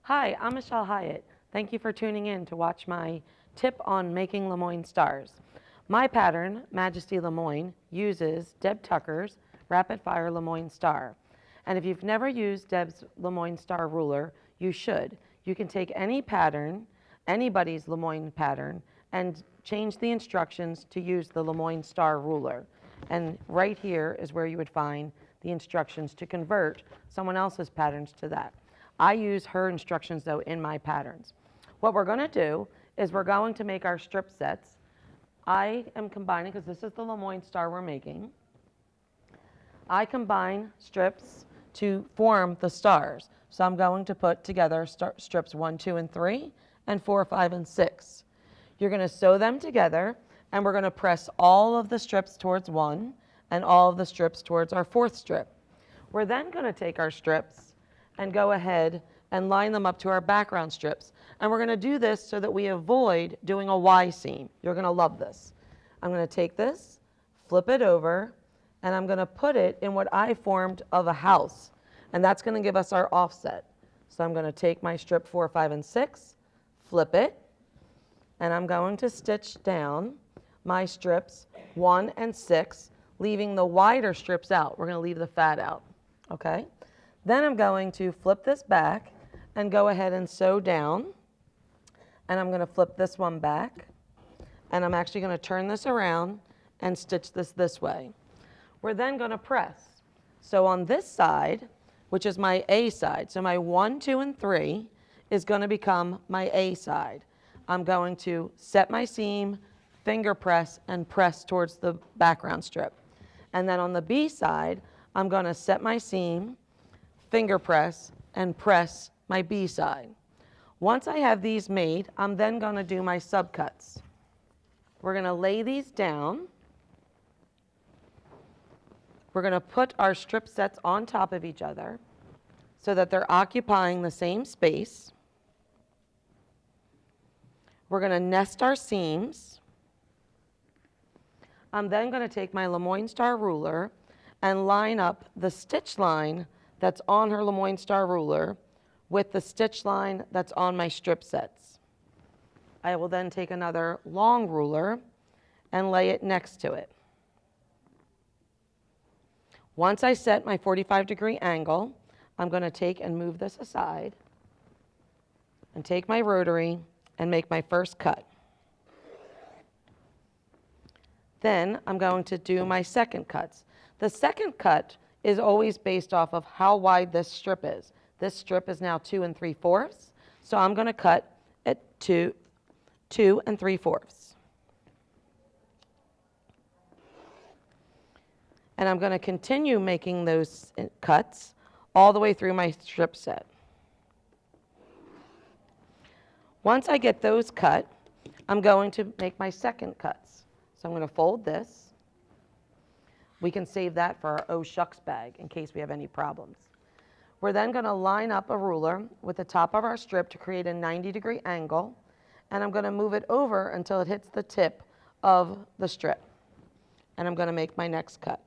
Hi, I'm Michelle Hiatt. Thank you for tuning in to watch my tip on making LeMoyne Stars. My pattern, Majesty LeMoyne, uses Deb Tucker's Rapid Fire LeMoyne Star. And if you've never used Deb's LeMoyne Star ruler, you should. You can take any pattern, anybody's LeMoyne pattern, and change the instructions to use the LeMoyne Star ruler. And right here is where you would find the instructions to convert someone else's patterns to that. I use her instructions, though, in my patterns. What we're going to do is we're going to make our strip sets. I am combining, because this is the LeMoyne Star we're making, I combine strips to form the stars. So I'm going to put together strips 1, 2, and 3, and 4, 5, and 6. You're going to sew them together, and we're going to press all of the strips towards 1 and all of the strips towards our 4th strip. We're then going to take our strips and go ahead and line them up to our background strips. And we're going to do this so that we avoid doing a Y seam. You're going to love this. I'm going to take this, flip it over, and I'm going to put it in what I formed of a house. And that's going to give us our offset. So I'm going to take my strip 4, 5, and 6, flip it, and I'm going to stitch down my strips 1 and 6, leaving the wider strips out. We're going to leave the fat out, okay? Then I'm going to flip this back and go ahead and sew down. And I'm going to flip this one back. And I'm actually going to turn this around and stitch this way. We're then going to press. So on this side, which is my A side, so my 1, 2, and 3 is going to become my A side. I'm going to set my seam, finger press, and press towards the background strip. And then on the B side, I'm going to set my seam, finger press, and press my B side. Once I have these made, I'm then going to do my subcuts. We're going to lay these down. We're going to put our strip sets on top of each other so that they're occupying the same space. We're going to nest our seams. I'm then going to take my LeMoyne Star ruler and line up the stitch line that's on her LeMoyne Star ruler with the stitch line that's on my strip sets. I will then take another long ruler and lay it next to it. Once I set my 45-degree angle, I'm going to take and move this aside and take my rotary and make my first cut. Then I'm going to do my second cuts. The second cut is always based off of how wide this strip is. This strip is now 2 3/4, so I'm going to cut at 2 3/4. And I'm going to continue making those cuts all the way through my strip set. Once I get those cut, I'm going to make my second cuts. So I'm going to fold this. We can save that for our oh shucks bag in case we have any problems. We're then going to line up a ruler with the top of our strip to create a 90-degree angle, and I'm going to move it over until it hits the tip of the strip. And I'm going to make my next cut.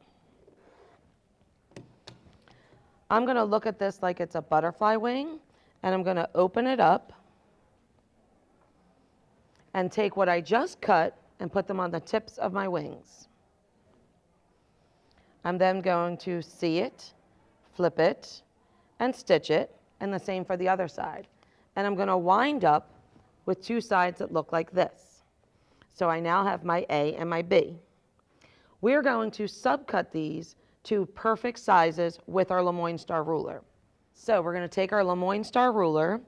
I'm going to look at this like it's a butterfly wing, and I'm going to open it up and take what I just cut and put them on the tips of my wings. I'm then going to see it, flip it, and stitch it, and the same for the other side. And I'm going to wind up with 2 sides that look like this. So I now have my A and my B. We're going to subcut these to perfect sizes with our LeMoyne Star ruler. So we're going to take our LeMoyne Star ruler,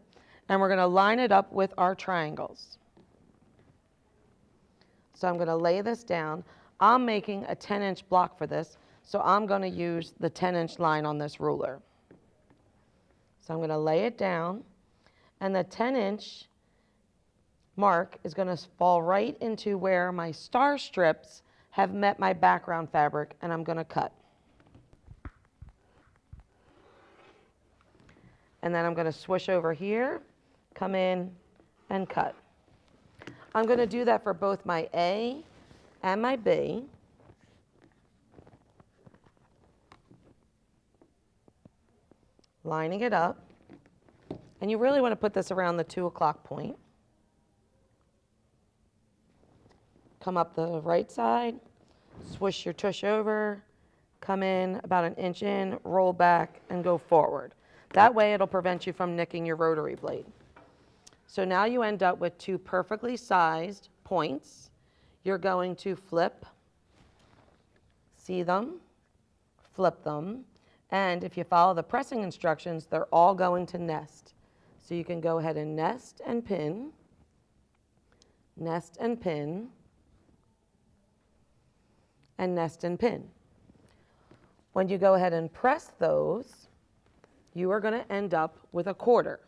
and we're going to line it up with our triangles. So I'm going to lay this down. I'm making a 10-inch block for this, so I'm going to use the 10-inch line on this ruler. So I'm going to lay it down, and the 10-inch mark is going to fall right into where my star strips have met my background fabric, and I'm going to cut. And then I'm going to swoosh over here, come in, and cut. I'm going to do that for both my A and my B. Lining it up, And you really want to put this around the 2 o'clock point. Come up the right side, swish your tush over, come in about an inch in, roll back, and go forward. That way it'll prevent you from nicking your rotary blade. So now you end up with 2 perfectly sized points. You're going to flip, see them, flip them, and if you follow the pressing instructions, they're all going to nest. So you can go ahead and nest and pin, nest and pin, and nest and pin. When you go ahead and press those, you are going to end up with a quarter.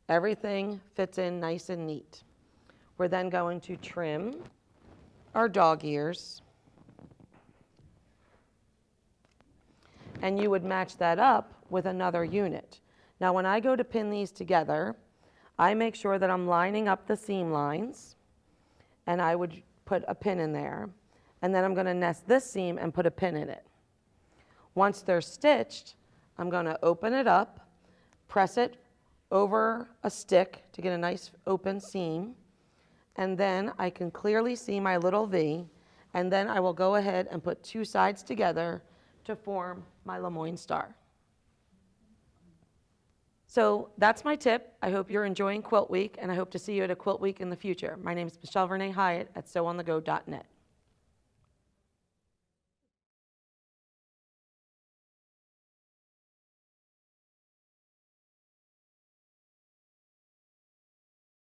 Everything fits in nice and neat. We're then going to trim our dog ears. And you would match that up with another unit. Now when I go to pin these together, I make sure that I'm lining up the seam lines, and I would put a pin in there. And then I'm going to nest this seam and put a pin in it. Once they're stitched, I'm going to open it up, press it over a stick to get a nice open seam, and then I can clearly see my little V, and then I will go ahead and put 2 sides together to form my LeMoyne Star. So that's my tip. I hope you're enjoying Quilt Week, and I hope to see you at a Quilt Week in the future. My name is Michelle Renee Hiatt at sewonthego.net.